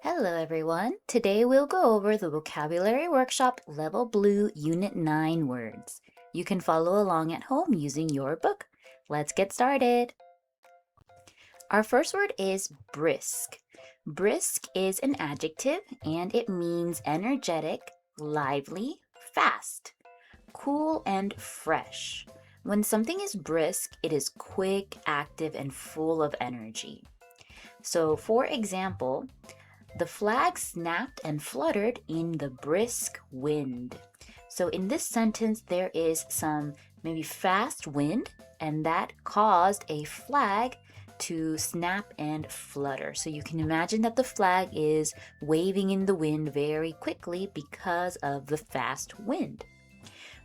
Hello everyone. Today we'll go over the Vocabulary Workshop Level Blue Unit 9 words. You can follow along at home using your book. Let's get started. Our first word is brisk. Brisk is an adjective and it means energetic, lively, fast, cool, and fresh. When something is brisk, it is quick, active, and full of energy. So, for example, the flag snapped and fluttered in the brisk wind. So in this sentence, there is some maybe fast wind, and that caused a flag to snap and flutter. So you can imagine that the flag is waving in the wind very quickly because of the fast wind.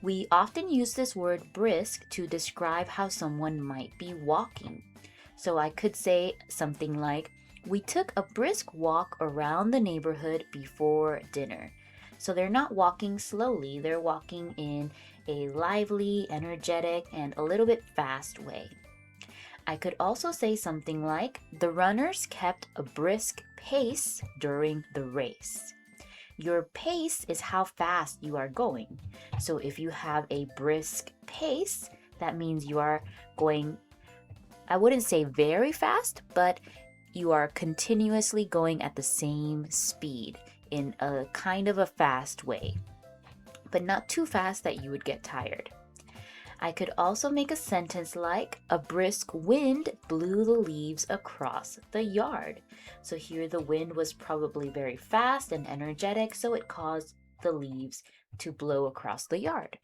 We often use this word brisk to describe how someone might be walking. So I could say something like, we took a brisk walk around the neighborhood before dinner. So they're not walking slowly, they're walking in a lively, energetic, and a little bit fast way. I could also say something like, the runners kept a brisk pace during the race. Your pace is how fast you are going. So if you have a brisk pace, that means you are going, I wouldn't say very fast, but you are continuously going at the same speed in a kind of a fast way, but not too fast that you would get tired. I could also make a sentence like, a brisk wind blew the leaves across the yard. So here the wind was probably very fast and energetic, so it caused the leaves to blow across the yard.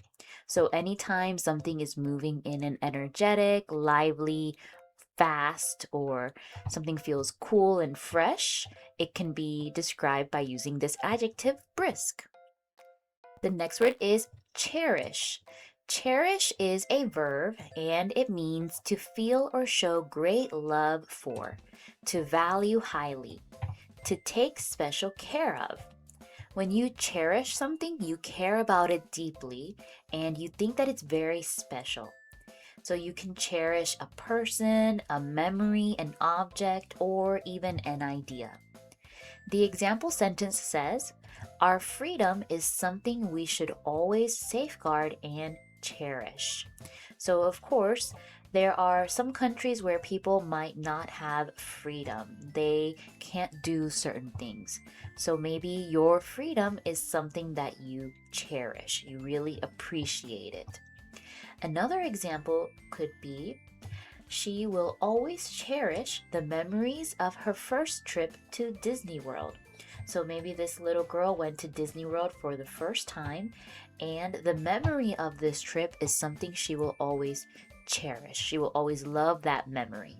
So anytime something is moving in an energetic, lively, fast, or something feels cool and fresh, it can be described by using this adjective brisk. The next word is cherish. Cherish is a verb and it means to feel or show great love for, to value highly, to take special care of. When you cherish something, you care about it deeply and you think that it's very special. So you can cherish a person, a memory, an object, or even an idea. The example sentence says, our freedom is something we should always safeguard and cherish. So of course, there are some countries where people might not have freedom. They can't do certain things. So maybe your freedom is something that you cherish. You really appreciate it. Another example could be, she will always cherish the memories of her first trip to Disney World. So maybe this little girl went to Disney World for the first time, and the memory of this trip is something she will always cherish. She will always love that memory.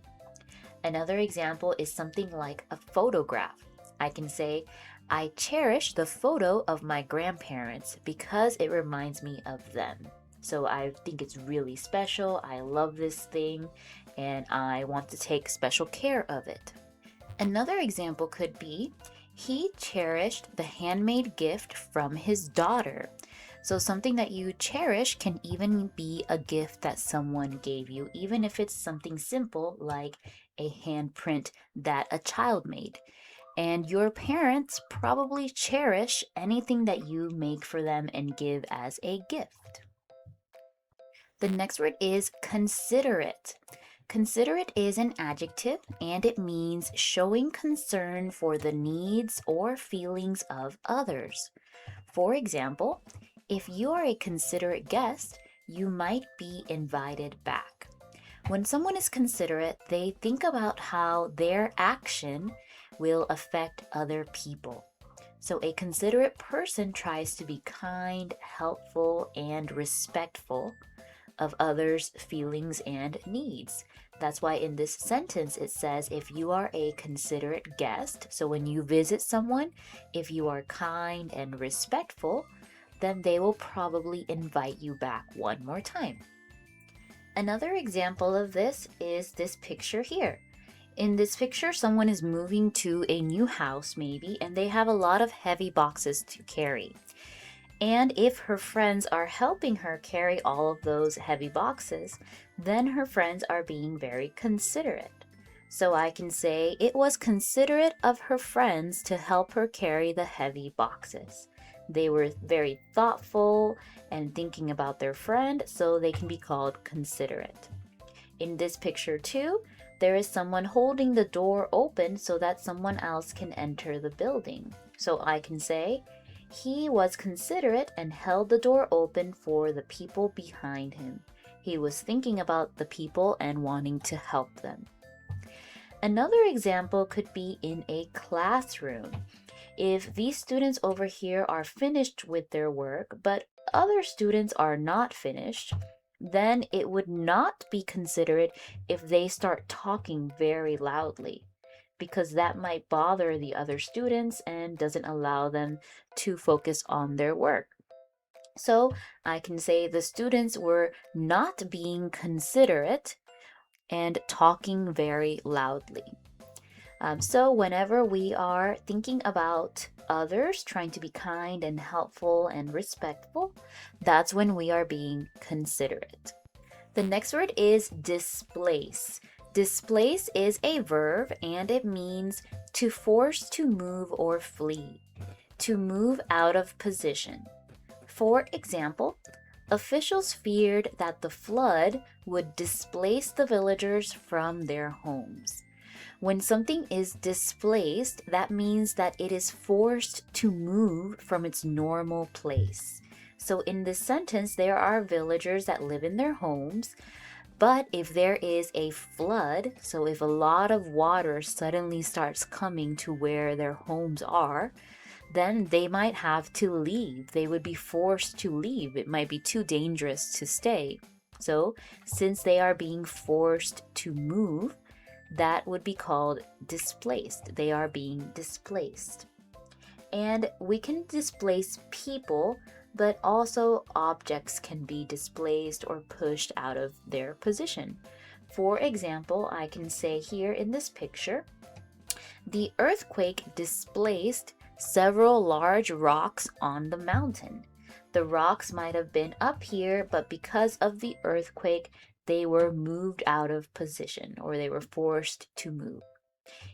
Another example is something like a photograph. I can say, I cherish the photo of my grandparents because it reminds me of them. So I think it's really special. I love this thing and I want to take special care of it. Another example could be, he cherished the handmade gift from his daughter. So something that you cherish can even be a gift that someone gave you, even if it's something simple like a handprint that a child made. And your parents probably cherish anything that you make for them and give as a gift. The next word is considerate. Considerate is an adjective and it means showing concern for the needs or feelings of others. For example, if you are a considerate guest, you might be invited back. When someone is considerate, they think about how their action will affect other people. So a considerate person tries to be kind, helpful, and respectful of others' feelings and needs. That's why in this sentence it says, if you are a considerate guest, so when you visit someone, if you are kind and respectful, then they will probably invite you back one more time. Another example of this is this picture here. In this picture, someone is moving to a new house maybe, and they have a lot of heavy boxes to carry. And if her friends are helping her carry all of those heavy boxes, then her friends are being very considerate. So I can say it was considerate of her friends to help her carry the heavy boxes. They were very thoughtful and thinking about their friend, so they can be called considerate. In this picture too, there is someone holding the door open so that someone else can enter the building. So I can say, he was considerate and held the door open for the people behind him. He was thinking about the people and wanting to help them. Another example could be in a classroom. If these students over here are finished with their work, but other students are not finished, then it would not be considerate if they start talking very loudly, because that might bother the other students and doesn't allow them to focus on their work. So I can say the students were not being considerate and talking very loudly. So whenever we are thinking about others, trying to be kind and helpful and respectful, that's when we are being considerate. The next word is displace. Displace is a verb and it means to force to move or flee, to move out of position. For example, officials feared that the flood would displace the villagers from their homes. When something is displaced, that means that it is forced to move from its normal place. So in this sentence, there are villagers that live in their homes, but if there is a flood, so if a lot of water suddenly starts coming to where their homes are, then they might have to leave. They would be forced to leave. It might be too dangerous to stay. So since they are being forced to move, that would be called displaced. They are being displaced. And we can displace people, but also objects can be displaced or pushed out of their position. For example, I can say here in this picture, the earthquake displaced several large rocks on the mountain. The rocks might have been up here, but because of the earthquake, they were moved out of position or they were forced to move.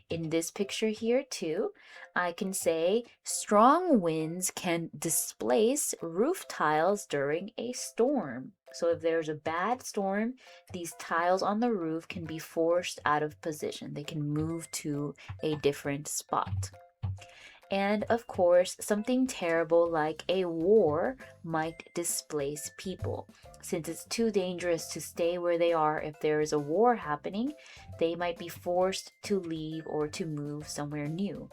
In this picture here too, I can say strong winds can displace roof tiles during a storm. So if there's a bad storm, these tiles on the roof can be forced out of position. They can move to a different spot. And of course, something terrible like a war might displace people. Since it's too dangerous to stay where they are if there is a war happening, they might be forced to leave or to move somewhere new.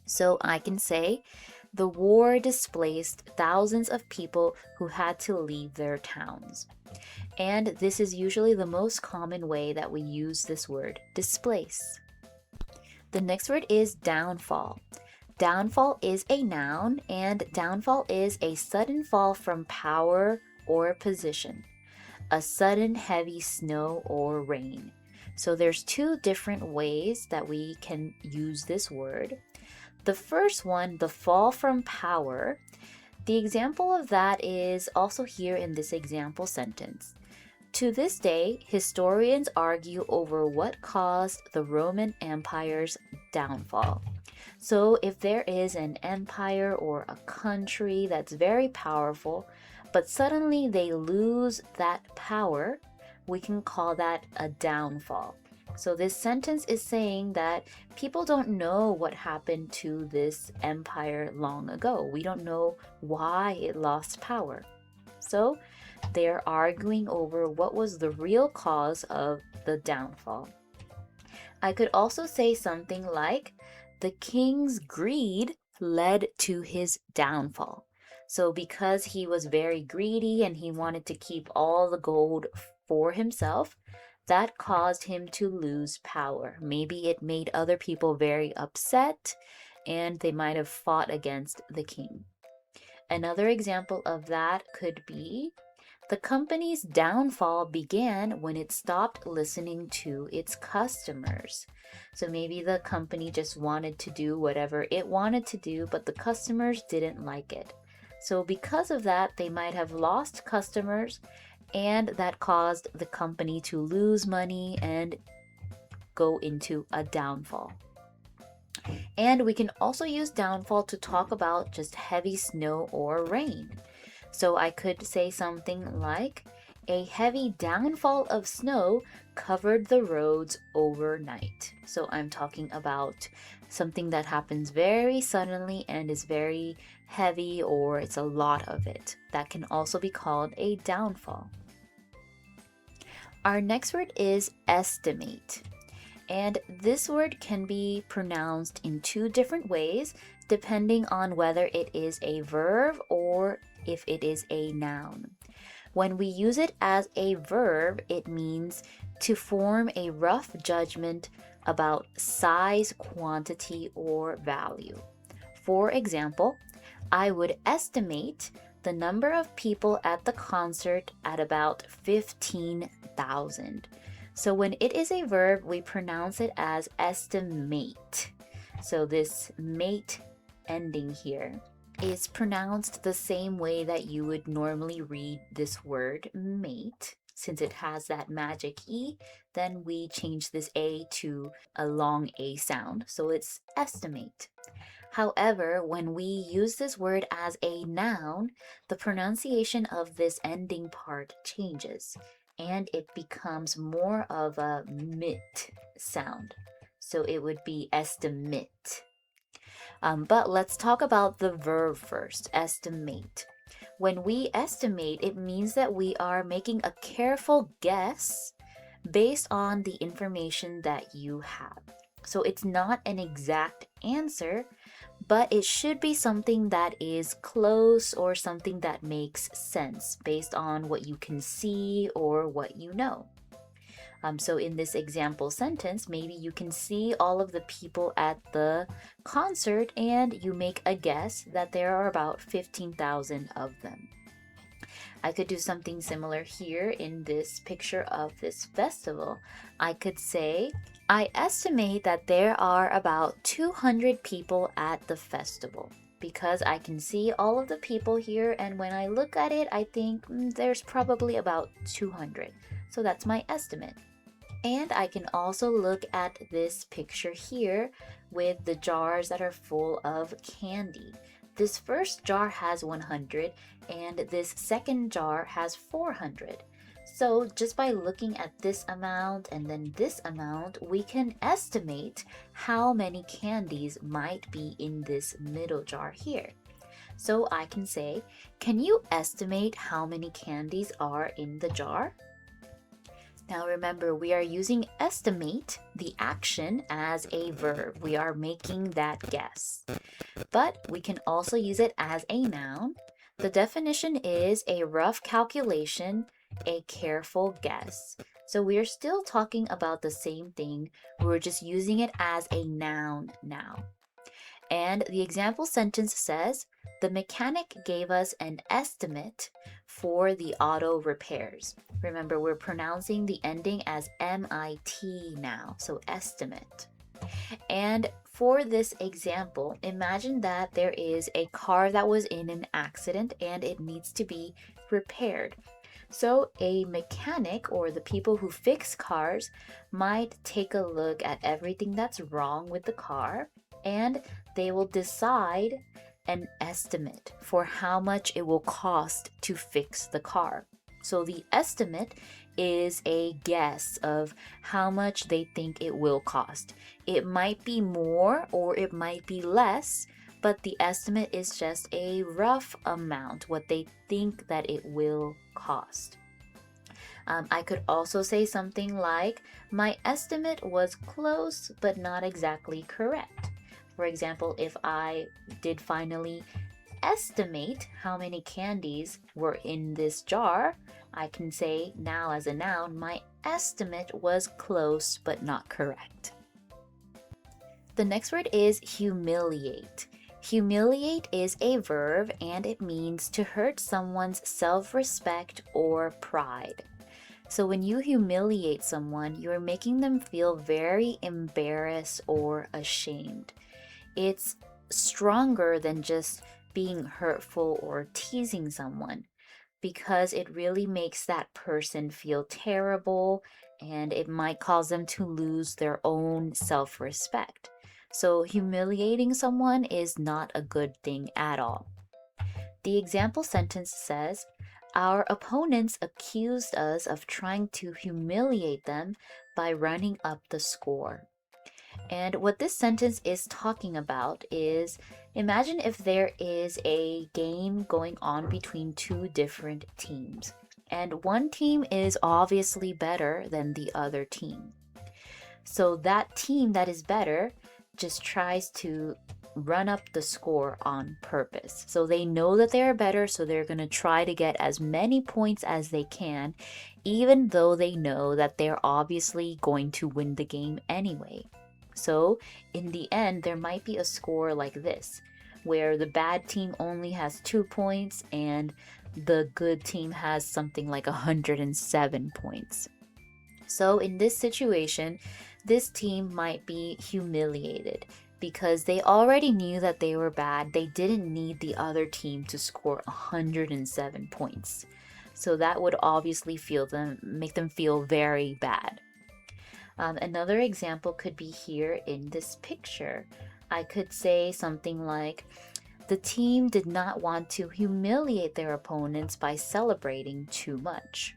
So I can say, the war displaced thousands of people who had to leave their towns. And this is usually the most common way that we use this word, displace. The next word is downfall. Downfall is a noun, and downfall is a sudden fall from power or position, a sudden heavy snow or rain. So there's two different ways that we can use this word. The first one, the fall from power, the example of that is also here in this example sentence. To this day, historians argue over what caused the Roman Empire's downfall. So if there is an empire or a country that's very powerful, but suddenly they lose that power, we can call that a downfall. So this sentence is saying that people don't know what happened to this empire long ago. We don't know why it lost power. So they're arguing over what was the real cause of the downfall. I could also say something like, the king's greed led to his downfall. So because he was very greedy and he wanted to keep all the gold for himself, that caused him to lose power. Maybe it made other people very upset and they might have fought against the king. Another example of that could be, the company's downfall began when it stopped listening to its customers. So maybe the company just wanted to do whatever it wanted to do, but the customers didn't like it. So because of that, they might have lost customers, and that caused the company to lose money and go into a downfall. And we can also use downfall to talk about just heavy snow or rain. So I could say something like, a heavy downfall of snow covered the roads overnight. So I'm talking about something that happens very suddenly and is very heavy, or it's a lot of it. That can also be called a downfall. Our next word is estimate. And this word can be pronounced in two different ways depending on whether it is a verb or if it is a noun. When we use it as a verb, it means to form a rough judgment about size, quantity, or value. For example, I would estimate the number of people at the concert at about 15,000. So when it is a verb, we pronounce it as estimate. So this mate ending here is pronounced the same way that you would normally read this word mate. Since it has that magic E, then we change this A to a long A sound. So it's estimate. However, when we use this word as a noun, the pronunciation of this ending part changes and it becomes more of a mit sound. So it would be estimate. But let's talk about the verb first, estimate. When we estimate, it means that we are making a careful guess based on the information that you have. So it's not an exact answer, but it should be something that is close or something that makes sense based on what you can see or what you know. So in this example sentence, maybe you can see all of the people at the concert and you make a guess that there are about 15,000 of them. I could do something similar here in this picture of this festival. I could say, I estimate that there are about 200 people at the festival because I can see all of the people here, and when I look at it, I think there's probably about 200. So that's my estimate. And I can also look at this picture here with the jars that are full of candy. This first jar has 100 and this second jar has 400. So just by looking at this amount and then this amount, we can estimate how many candies might be in this middle jar here. So I can say, can you estimate how many candies are in the jar? Now remember, we are using estimate, the action, as a verb. We are making that guess. But we can also use it as a noun. The definition is a rough calculation, a careful guess. So we are still talking about the same thing. We're just using it as a noun now. And the example sentence says, the mechanic gave us an estimate for the auto repairs. Remember, we're pronouncing the ending as MIT now, so estimate. And for this example, imagine that there is a car that was in an accident and it needs to be repaired. So a mechanic, or the people who fix cars, might take a look at everything that's wrong with the car, and they will decide an estimate for how much it will cost to fix the car. So the estimate is a guess of how much they think it will cost. It might be more or it might be less, but the estimate is just a rough amount, what they think that it will cost. I could also say something like, my estimate was close but not exactly correct. For example, if I did finally estimate how many candies were in this jar, I can say now as a noun, my estimate was close but not correct. The next word is humiliate. Humiliate is a verb and it means to hurt someone's self-respect or pride. So when you humiliate someone, you're making them feel very embarrassed or ashamed. It's stronger than just being hurtful or teasing someone, because it really makes that person feel terrible and it might cause them to lose their own self-respect. So humiliating someone is not a good thing at all. The example sentence says, our opponents accused us of trying to humiliate them by running up the score. And what this sentence is talking about is, imagine if there is a game going on between two different teams, and one team is obviously better than the other team. So that team that is better just tries to run up the score on purpose. So they know that they are better, so they're going to try to get as many points as they can, even though they know that they're obviously going to win the game anyway. So in the end, there might be a score like this, where the bad team only has 2 points and the good team has something like 107 points. So in this situation, this team might be humiliated because they already knew that they were bad. They didn't need the other team to score 107 points. So that would obviously make them feel very bad. Another example could be here in this picture. I could say something like, the team did not want to humiliate their opponents by celebrating too much.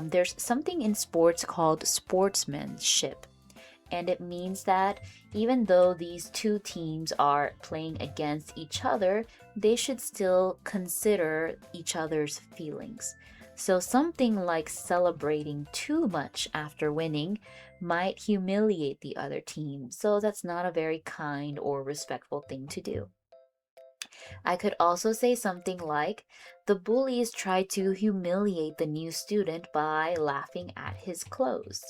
There's something in sports called sportsmanship, and it means that even though these two teams are playing against each other, they should still consider each other's feelings. So something like celebrating too much after winning might humiliate the other team, so that's not a very kind or respectful thing to do. I could also say something like, the bullies tried to humiliate the new student by laughing at his clothes.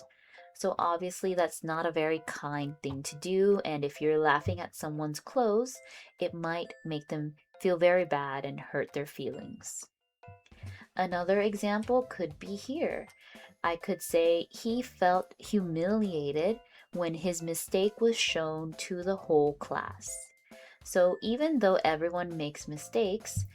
So obviously that's not a very kind thing to do, and if you're laughing at someone's clothes, it might make them feel very bad and hurt their feelings. Another example could be here. I could say he felt humiliated when his mistake was shown to the whole class. So even though everyone makes mistakes,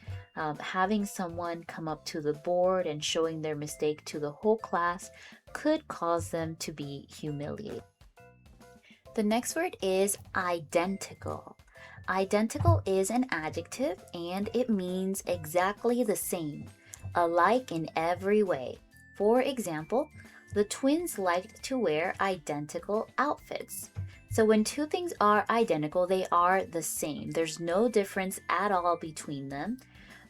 having someone come up to the board and showing their mistake to the whole class could cause them to be humiliated. The next word is identical. Identical is an adjective and it means exactly the same, alike in every way. For example, the twins liked to wear identical outfits. So when two things are identical, they are the same. There's no difference at all between them,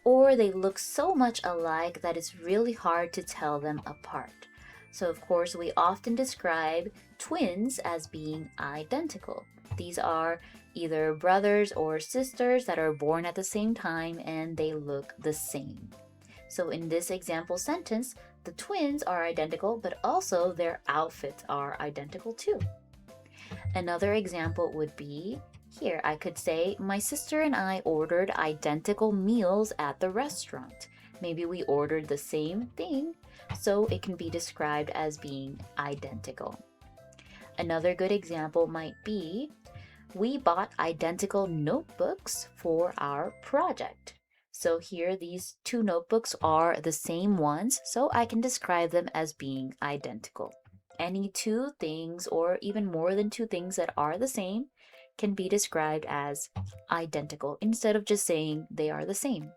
or they look so much alike that it's really hard to tell them apart. So of course, we often describe twins as being identical. These are either brothers or sisters that are born at the same time and they look the same. So in this example sentence, the twins are identical, but also their outfits are identical too. Another example would be, here I could say, my sister and I ordered identical meals at the restaurant. Maybe we ordered the same thing, so it can be described as being identical. Another good example might be, we bought identical notebooks for our project. So here these two notebooks are the same ones, so I can describe them as being identical. Any two things or even more than two things that are the same can be described as identical instead of just saying they are the same.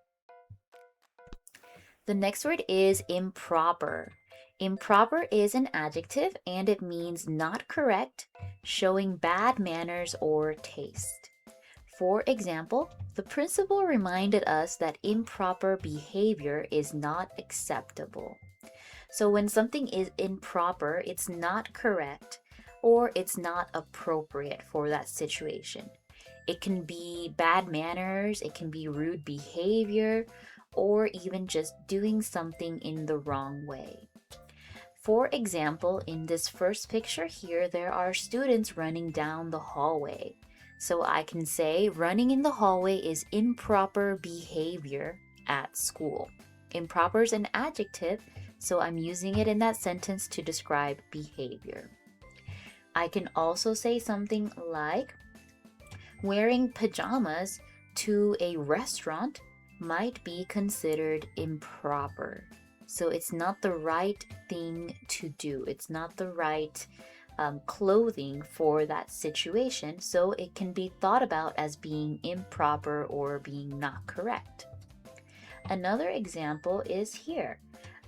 The next word is improper. Improper is an adjective and it means not correct, showing bad manners or taste. For example, the principal reminded us that improper behavior is not acceptable. So when something is improper, it's not correct or it's not appropriate for that situation. It can be bad manners, it can be rude behavior, or even just doing something in the wrong way. For example, in this first picture here, there are students running down the hallway. So I can say running in the hallway is improper behavior at school. Improper is an adjective, so I'm using it in that sentence to describe behavior. I can also say something like, wearing pajamas to a restaurant might be considered improper. So it's not the right thing to do. It's not the right clothing for that situation. So it can be thought about as being improper or being not correct. Another example is here.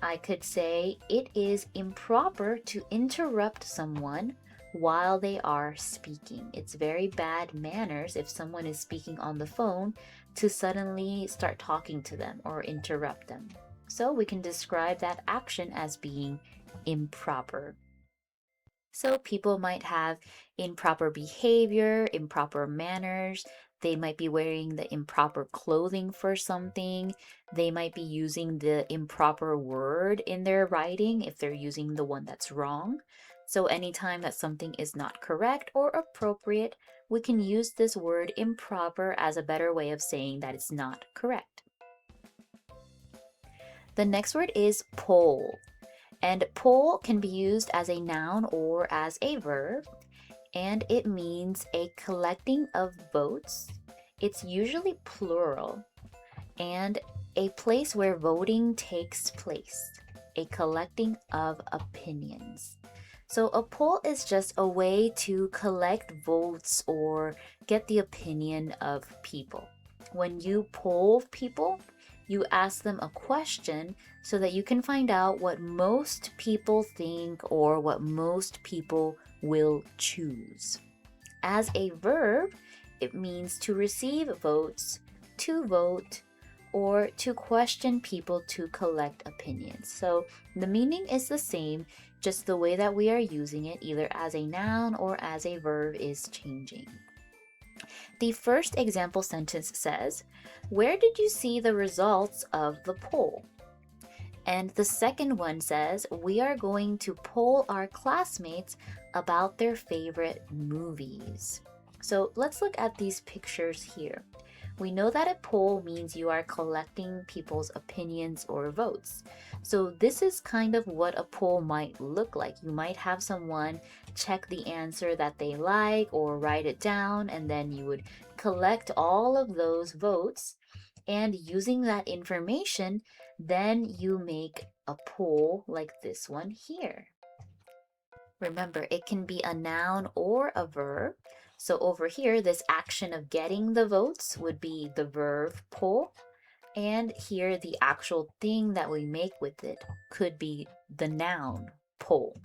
I could say it is improper to interrupt someone while they are speaking. It's very bad manners if someone is speaking on the phone to suddenly start talking to them or interrupt them. So we can describe that action as being improper. So people might have improper behavior, improper manners. They might be wearing the improper clothing for something. They might be using the improper word in their writing if they're using the one that's wrong. So anytime that something is not correct or appropriate, we can use this word improper as a better way of saying that it's not correct. The next word is poll. And poll can be used as a noun or as a verb, and it means a collecting of votes. It's usually plural, and a place where voting takes place, a collecting of opinions. So a poll is just a way to collect votes or get the opinion of people. When you poll people, you ask them a question so that you can find out what most people think or what most people will choose. As a verb, it means to receive votes, to vote, or to question people to collect opinions. So the meaning is the same, just the way that we are using it, either as a noun or as a verb, is changing. The first example sentence says, "Where did you see the results of the poll?" And the second one says, "We are going to poll our classmates about their favorite movies." So let's look at these pictures here. We know that a poll means you are collecting people's opinions or votes. So this is kind of what a poll might look like. You might have someone check the answer that they like or write it down, and then you would collect all of those votes. And using that information, then you make a poll like this one here. Remember, it can be a noun or a verb. So over here, this action of getting the votes would be the verb poll. And here, the actual thing that we make with it could be the noun poll.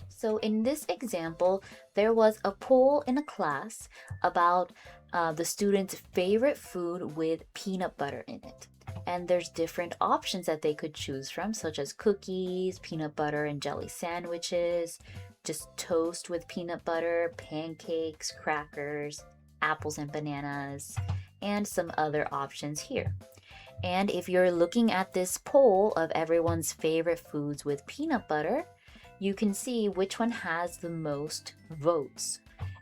So in this example, there was a poll in a class about the student's favorite food with peanut butter in it. And there's different options that they could choose from, such as cookies, peanut butter and jelly sandwiches, just toast with peanut butter, pancakes, crackers, apples and bananas, and some other options here. And if you're looking at this poll of everyone's favorite foods with peanut butter, you can see which one has the most votes.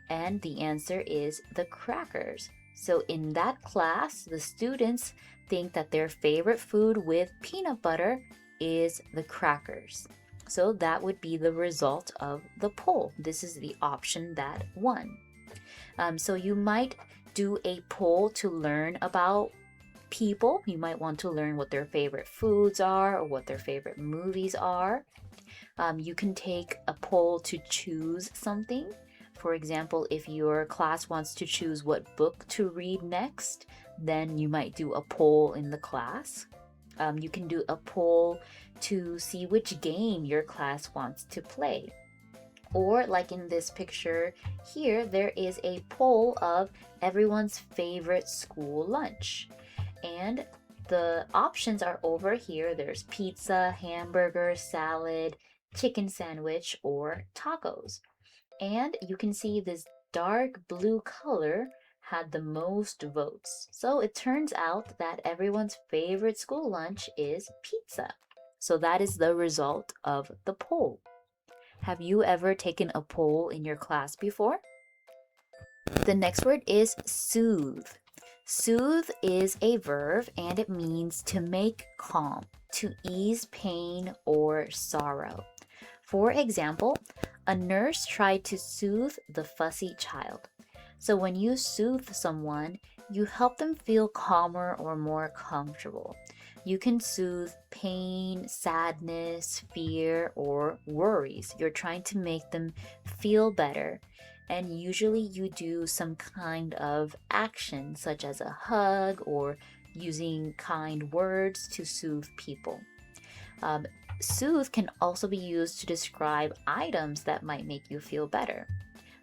And the answer is the crackers. So in that class, the students think that their favorite food with peanut butter is the crackers. So that would be the result of the poll. This is the option that won. So you might do a poll to learn about people. You might want to learn what their favorite foods are or what their favorite movies are. You can take a poll to choose something. For example, if your class wants to choose what book to read next, then you might do a poll in the class. You can do a poll to see which game your class wants to play. Or like in this picture here, there is a poll of everyone's favorite school lunch. And the options are over here. There's pizza, hamburger, salad, chicken sandwich, or tacos. And you can see this dark blue color had the most votes. So it turns out that everyone's favorite school lunch is pizza. So that is the result of the poll. Have you ever taken a poll in your class before? The next word is soothe. Soothe is a verb and it means to make calm, to ease pain or sorrow. For example, a nurse tried to soothe the fussy child. So when you soothe someone, you help them feel calmer or more comfortable. You can soothe pain, sadness, fear, or worries. You're trying to make them feel better. And usually you do some kind of action, such as a hug or using kind words to soothe people. Um, Soothe can also be used to describe items that might make you feel better.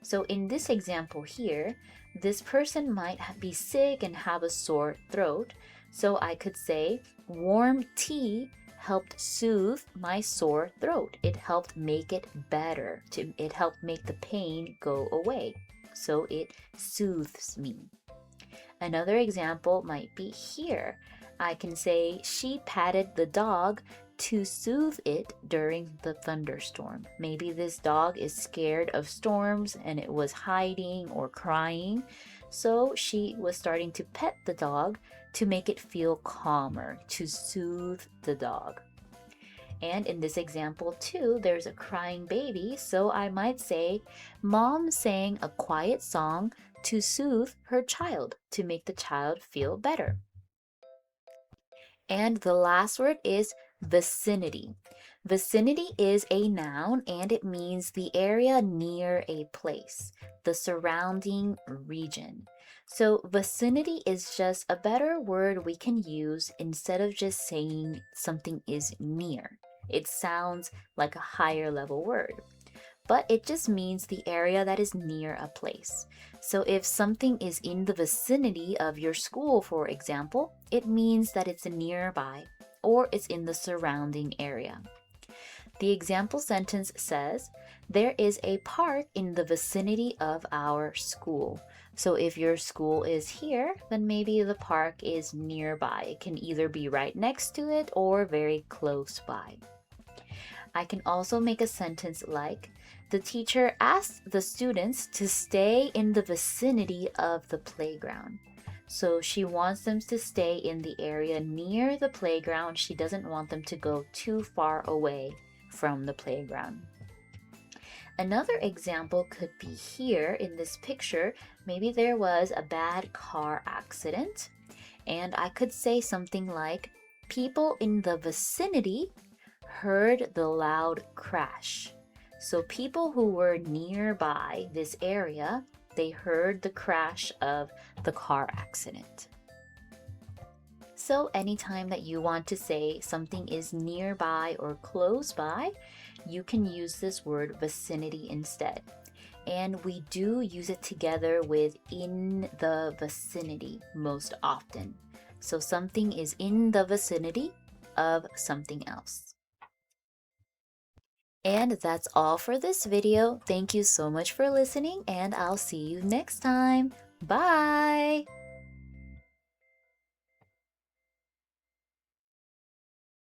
So in this example here, this person might be sick and have a sore throat. So I could say, warm tea helped soothe my sore throat. It helped make it better. It helped make the pain go away. So it soothes me. Another example might be here. I can say, she patted the dog to soothe it during the thunderstorm. Maybe this dog is scared of storms and it was hiding or crying. So she was starting to pet the dog to make it feel calmer, to soothe the dog. And in this example too, there's a crying baby. So I might say, mom sang a quiet song to soothe her child, to make the child feel better. And the last word is vicinity. Vicinity is a noun and it means the area near a place, the surrounding region. So vicinity is just a better word we can use instead of just saying something is near. It sounds like a higher level word, but it just means the area that is near a place. So if something is in the vicinity of your school, for example, it means that it's nearby or it's in the surrounding area. The example sentence says, there is a park in the vicinity of our school. So if your school is here, then maybe the park is nearby. It can either be right next to it or very close by. I can also make a sentence like, the teacher asked the students to stay in the vicinity of the playground. So she wants them to stay in the area near the playground. She doesn't want them to go too far away from the playground. Another example could be here in this picture. Maybe there was a bad car accident, and I could say something like, people in the vicinity heard the loud crash. So people who were nearby this area, they heard the crash of the car accident. So anytime that you want to say something is nearby or close by, you can use this word vicinity instead. And we do use it together with in the vicinity most often. So something is in the vicinity of something else. And that's all for this video. Thank you so much for listening, and I'll see you next time. Bye!